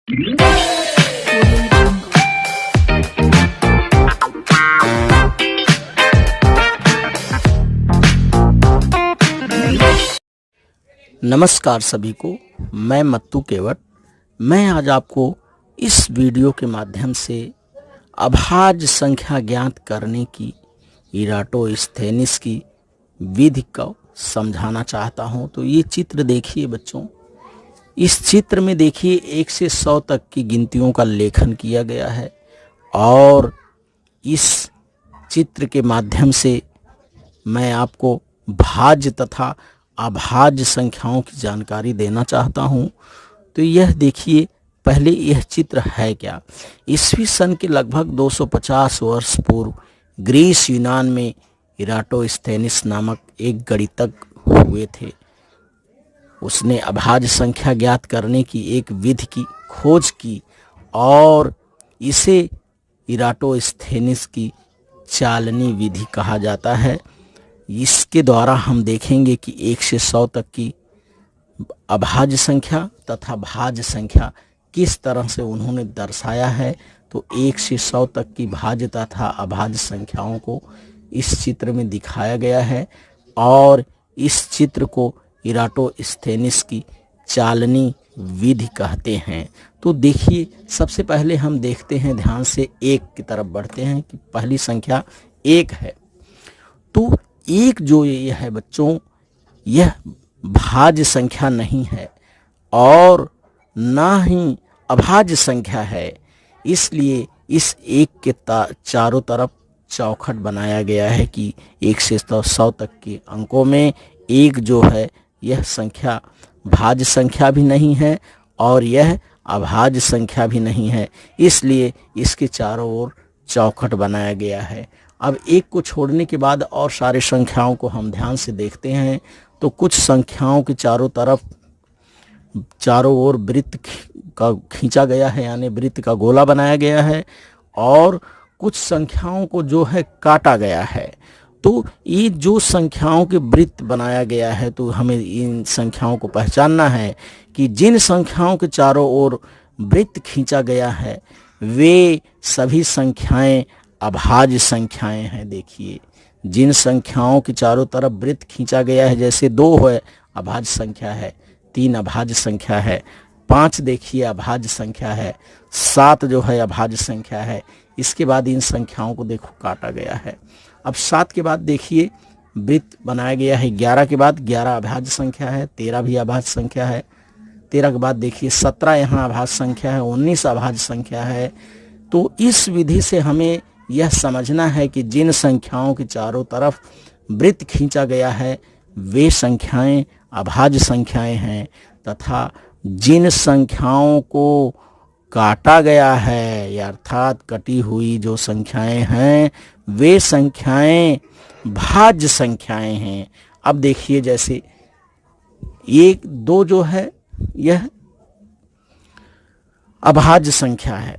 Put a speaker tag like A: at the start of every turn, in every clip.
A: नमस्कार सभी को, मैं मत्तू केवट। मैं आज आपको इस वीडियो के माध्यम से अभाज्य संख्या ज्ञात करने की इराटोस्थेनिस की विधि को समझाना चाहता हूं। तो ये चित्र देखिए बच्चों, इस चित्र में देखिए 1 से 100 तक की गिनतियों का लेखन किया गया है और इस चित्र के माध्यम से मैं आपको भाज्य तथा अभाज्य संख्याओं की जानकारी देना चाहता हूं। तो यह देखिए, पहले यह चित्र है क्या। ईस्वी सन के लगभग 250 वर्ष पूर्व ग्रीस यूनान में इराटोस्थेनिस नामक एक गणितज्ञ हुए थे। उसने अभाज्य संख्या ज्ञात करने की एक विधि की खोज की और इसे इराटोस्थेनिस की चालनी विधि कहा जाता है। इसके द्वारा हम देखेंगे कि 1 से 100 तक की अभाज्य संख्या तथा भाज्य संख्या किस तरह से उन्होंने दर्शाया है। तो 1 से 100 तक की भाज्य तथा अभाज्य संख्याओं को इस चित्र में दिखाया गया है और इस चित्र को इराटोस्थेनिस की चालनी विधि कहते हैं। तो देखिए, सबसे पहले हम देखते हैं, ध्यान से 1 की तरफ बढ़ते हैं कि पहली संख्या 1 है। तो 1 जो ये है बच्चों, यह भाज्य संख्या नहीं है और ना ही अभाज्य संख्या है, इसलिए इस 1 के चारों तरफ चौखट बनाया गया है कि 1 से 100 तक के अंकों में 1 जो है यह संख्या भाज्य संख्या भी नहीं है और यह अभाज्य संख्या भी नहीं है, इसलिए इसके चारों ओर चौखट बनाया गया है। अब 1 को छोड़ने के बाद और सारे संख्याओं को हम ध्यान से देखते हैं तो कुछ संख्याओं के चारों ओर वृत्त का खींचा गया है, यानी वृत्त का गोला बनाया गया है और कुछ संख्याओं को जो है काटा गया है। तो ये जो संख्याओं के वृत्त बनाया गया है, तो हमें इन संख्याओं को पहचानना है कि जिन संख्याओं के चारों ओर वृत्त खींचा गया है वे सभी संख्याएं अभाज्य संख्याएं हैं। देखिए, जिन संख्याओं के चारों तरफ वृत्त खींचा गया है, जैसे 2 है अभाज्य संख्या है, 3 अभाज्य संख्या है, 5 देखिए अभाज्य संख्या है, 7 जो है अभाज्य संख्या है। इसके बाद इन संख्याओं को देखो काटा गया है। अब 7 के बाद देखिए वृत्त बनाया गया है 11 के बाद, 11 अभाज्य संख्या है, 13 भी अभाज्य संख्या है। 13 के बाद देखिए 17 यहाँ अभाज्य संख्या है, 19 अभाज्य संख्या है। तो इस विधि से हमें यह समझना है कि जिन संख्याओं के चारों तरफ वृत्त खींचा गया है वे संख्याएं अभाज्य संख्याएं हैं तथा जिन संख्याओं को काटा गया है, या अर्थात कटी हुई जो संख्याएं हैं वे संख्याएं भाज्य संख्याएं हैं। अब देखिए, जैसे 1, 2 जो है यह अभाज्य संख्या है,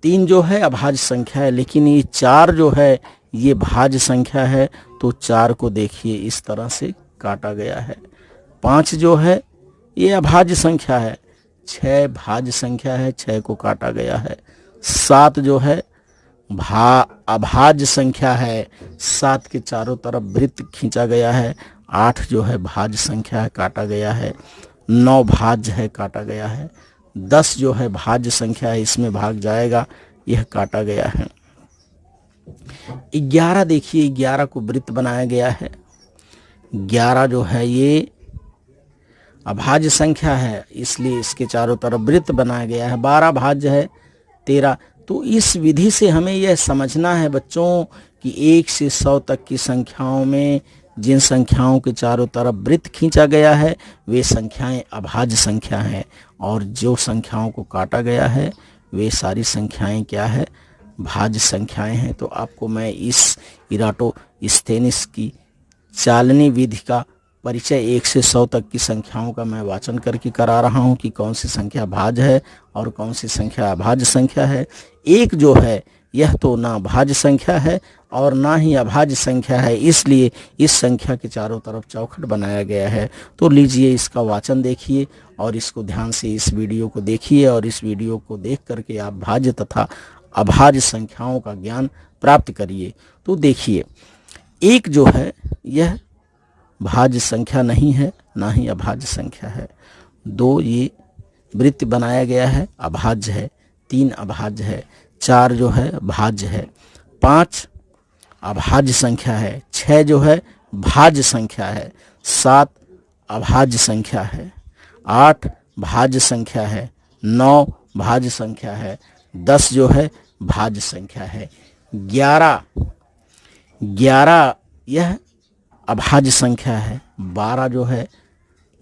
A: 3 जो है अभाज्य संख्या है, लेकिन ये 4 जो है ये भाज्य संख्या है। तो 4 को देखिए इस तरह से काटा गया है। 5 जो है ये अभाज्य संख्या है, 6 भाज्य संख्या है, 6 को काटा गया है। 7 जो है अभाज्य संख्या है, 7 के चारों तरफ वृत्त खींचा गया है। 8 जो है भाज्य संख्या है, काटा गया है। 9 भाज्य है, काटा गया है। 10 जो है भाज्य संख्या है, इसमें भाग जाएगा, यह काटा गया है। 11 देखिए, 11 को वृत्त बनाया गया है। 11 जो है ये अभाज्य संख्या है, इसलिए इसके चारों तरफ वृत्त बनाया गया है। 12 भाज्य है, 13। तो इस विधि से हमें यह समझना है बच्चों कि 1 से 100 तक की संख्याओं में जिन संख्याओं के चारों तरफ वृत्त खींचा गया है वे संख्याएं अभाज्य संख्या हैं और जो संख्याओं को काटा गया है वे सारी संख्याएं क्या है, भाज्य संख्याएं हैं। तो आपको मैं इस इराटोस्थेनिस की चालनी विधि का परिचय 1 से 100 तक की संख्याओं का मैं वाचन करके करा रहा हूं कि कौन सी संख्या भाज्य है और कौन सी संख्या अभाज्य संख्या है। 1 जो है यह तो ना भाज्य संख्या है और ना ही अभाज्य संख्या है, इसलिए इस संख्या के चारों तरफ चौखट बनाया गया है। तो लीजिए इसका वाचन देखिए और इसको ध्यान से इस वीडियो को देखिए और इस वीडियो को देख करके आप भाज्य तथा अभाज्य संख्याओं का ज्ञान प्राप्त करिए। तो देखिए, एक जो है यह भाज्य संख्या नहीं है, ना ही अभाज्य संख्या है। 2 ये वृत्त बनाया गया है, अभाज्य है। 3 अभाज्य है। 4 जो है भाज्य है। 5 अभाज्य संख्या है। 6 जो है भाज्य संख्या है। 7 अभाज्य संख्या है। 8 भाज्य संख्या है। 9 भाज्य संख्या है। 10 जो है भाज्य संख्या है। 11 यह अभाज्य संख्या है। 12 जो है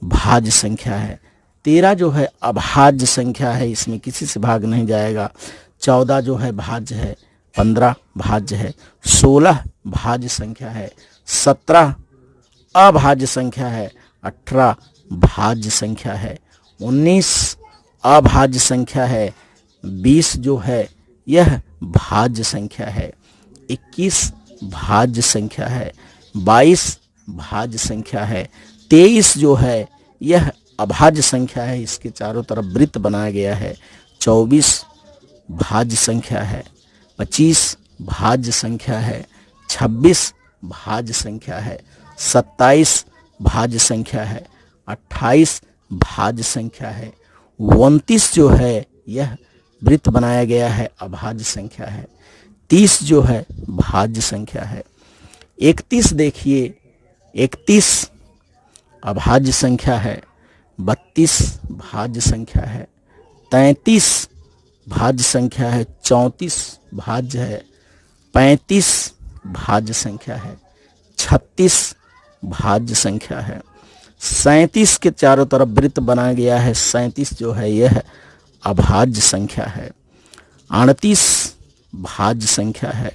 A: भाज्य संख्या है। 13 जो है अभाज्य संख्या है, इसमें किसी से भाग नहीं जाएगा। 14 जो है भाज्य है। 15 भाज्य है। 16 भाज्य संख्या है। 17 अभाज्य संख्या है। 18 भाज्य संख्या है। 19 अभाज्य संख्या है। 20 जो है यह भाज्य संख्या है। 21 भाज्य संख्या है। 22 भाज्य संख्या है। 23 जो है यह अभाज्य संख्या है, इसके चारों तरफ वृत्त बनाया गया है। 24 भाज्य संख्या है। 25 भाज्य संख्या है। 26 भाज्य संख्या है। 27 भाज्य संख्या है। 28 भाज्य संख्या है। 29 जो है यह वृत्त बनाया गया है, अभाज्य संख्या है। 30 जो है भाज्य संख्या है। 31 देखिए, 31 अभाज्य संख्या है। 32 भाज्य संख्या है। 33 भाज्य संख्या है। 34 भाज्य है। 35 भाज्य संख्या है। 36 भाज्य संख्या है। 37 के चारों तरफ वृत्त बनाया गया है। 37 जो है यह अभाज्य संख्या है। 38 भाज्य संख्या है।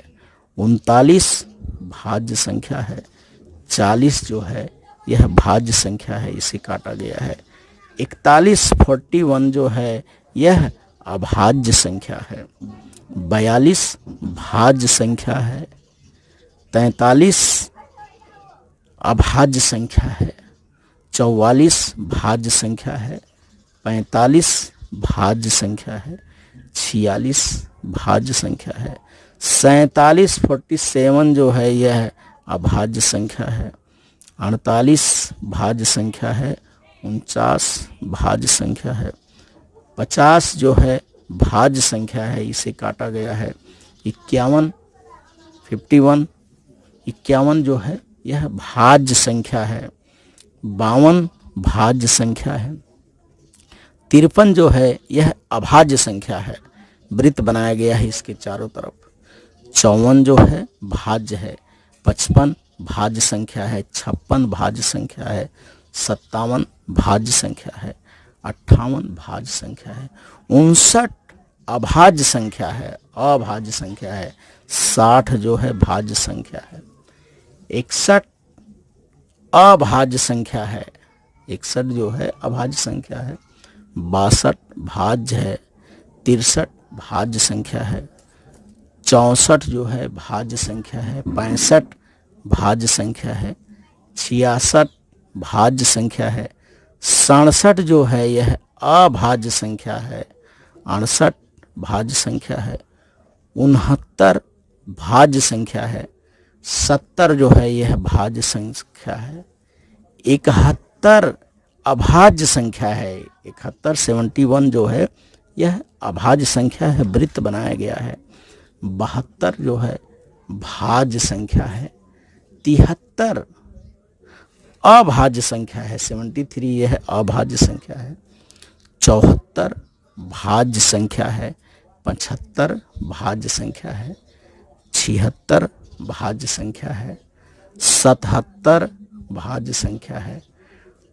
A: 39 भाज्य संख्या है। 40 जो है यह भाज्य संख्या है, इसे काटा गया है। 41 जो है यह अभाज्य संख्या है। 42 भाज्य संख्या है। 43 अभाज्य संख्या है। 44 भाज्य संख्या है। 45 भाज्य संख्या है। 46 भाज्य संख्या है। 47 जो है यह अभाज्य संख्या है। 48 भाज्य संख्या है। 49 भाज्य संख्या है। 50 जो है भाज्य संख्या है, इसे काटा गया है। 51 जो है यह भाज्य संख्या है। 52 भाज्य संख्या है। 53 जो है यह अभाज्य संख्या है, वृत्त बनाया गया है इसके चारों तरफ। 54 जो है भाज्य है। 55 भाज्य संख्या है। 56 भाज्य संख्या है। 57 भाज्य संख्या है। 58 भाज्य संख्या है। 59 अभाज्य संख्या है, अभाज्य संख्या है। 60 जो है भाज्य संख्या है। 61 अभाज्य संख्या है। 61 जो है अभाज्य संख्या है। 62 भाज्य है। 63 भाज्य संख्या है। 64 जो है भाज्य संख्या है। 65 भाज्य संख्या है। 66 भाज्य संख्या है। 67 जो है यह अभाज्य संख्या है। 68 भाज्य संख्या है। 69 भाज्य संख्या है। 70 जो है यह भाज्य संख्या है। 71 अभाज्य संख्या है। 71 जो है यह अभाज्य संख्या है, वृत्त बनाया गया है। 72 जो है भाज्य संख्या है। 73 अभाज्य संख्या है। 73 यह अभाज्य संख्या है। 74 भाज्य संख्या है। 75 भाज्य संख्या है। 76 भाज्य संख्या है। 77 भाज्य संख्या है।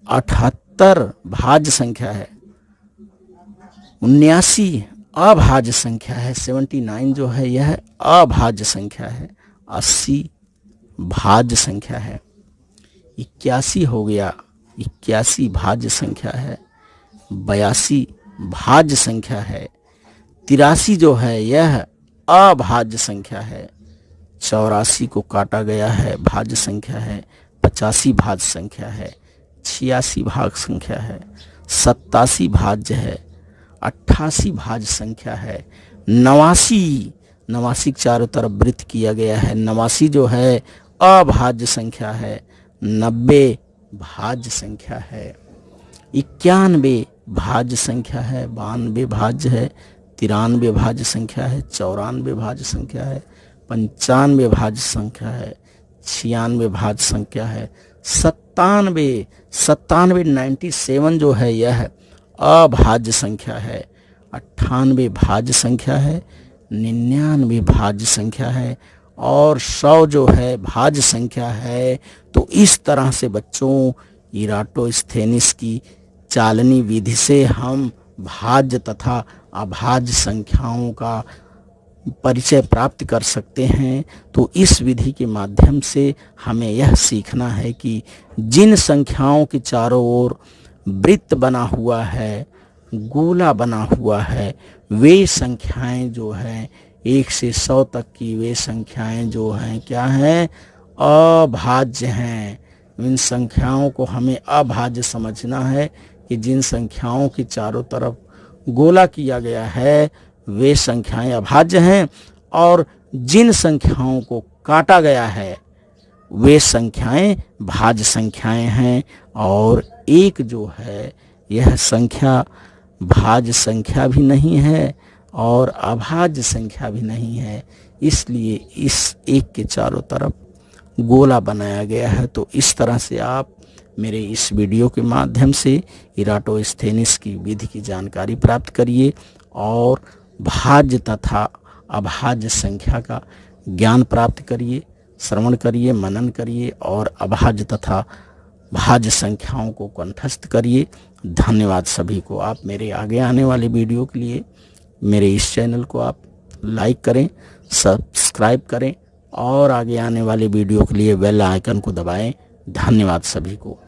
A: 78 भाज्य संख्या है। 79 अभाज्य संख्या है। 79 जो है यह अभाज्य संख्या है। 80 भाज्य संख्या है। 81 हो गया, 81 भाज्य संख्या है। 82 भाज्य संख्या है। 83 जो है यह अभाज्य संख्या है। 84 को काटा गया है भाज्य संख्या है, 85 भाज्य संख्या है, 86 भाज्य संख्या है, 87 भाज्य है, 88 भाज्य संख्या है, 89 चारों तरफ वृत्त किया गया है, 89 जो है अभाज्य संख्या है, 90 भाज्य संख्या है, 91 भाज्य संख्या है, 92 भाज्य है, 93 भाज्य संख्या है, 94 भाज्य संख्या है, 95 भाज्य संख्या है, 96 भाज्य संख्या है, 97 97 जो है यह अभाज्य संख्या है, 98 भाज्य संख्या है, 99 भाज्य संख्या है और 100 जो है भाज्य संख्या है। तो इस तरह से बच्चों इराटोस्थेनिस की चालनी विधि से हम भाज्य तथा अभाज्य संख्याओं का परिचय प्राप्त कर सकते हैं। तो इस विधि के माध्यम से हमें यह सीखना है कि जिन संख्याओं के चारों ओर वृत्त बना हुआ है, गोला बना हुआ है, वे संख्याएं जो हैं 1 से 100 तक की वे संख्याएं जो हैं क्या हैं, अभाज्य हैं। इन संख्याओं को हमें अभाज्य समझना है कि जिन संख्याओं के चारों तरफ गोला किया गया है वे संख्याएं अभाज्य हैं और जिन संख्याओं को काटा गया है वे संख्याएं भाज्य संख्याएं हैं। और एक जो है यह संख्या भाज्य संख्या भी नहीं है और अभाज्य संख्या भी नहीं है, इसलिए इस एक के चारों तरफ गोला बनाया गया है। तो इस तरह से आप मेरे इस वीडियो के माध्यम से इराटोस्थेनिस की विधि की जानकारी प्राप्त करिए और भाज्य तथा अभाज्य संख्या का ज्ञान प्राप्त करिए, श्रवण करिए, मनन करिए और अभाज्य तथा भाज्य संख्याओं को कंठस्थ करिए। धन्यवाद सभी को। आप मेरे आगे आने वाले वीडियो के लिए मेरे इस चैनल को आप लाइक करें, सब्सक्राइब करें और आगे आने वाले वीडियो के लिए बेल आइकन को दबाएं। धन्यवाद सभी को।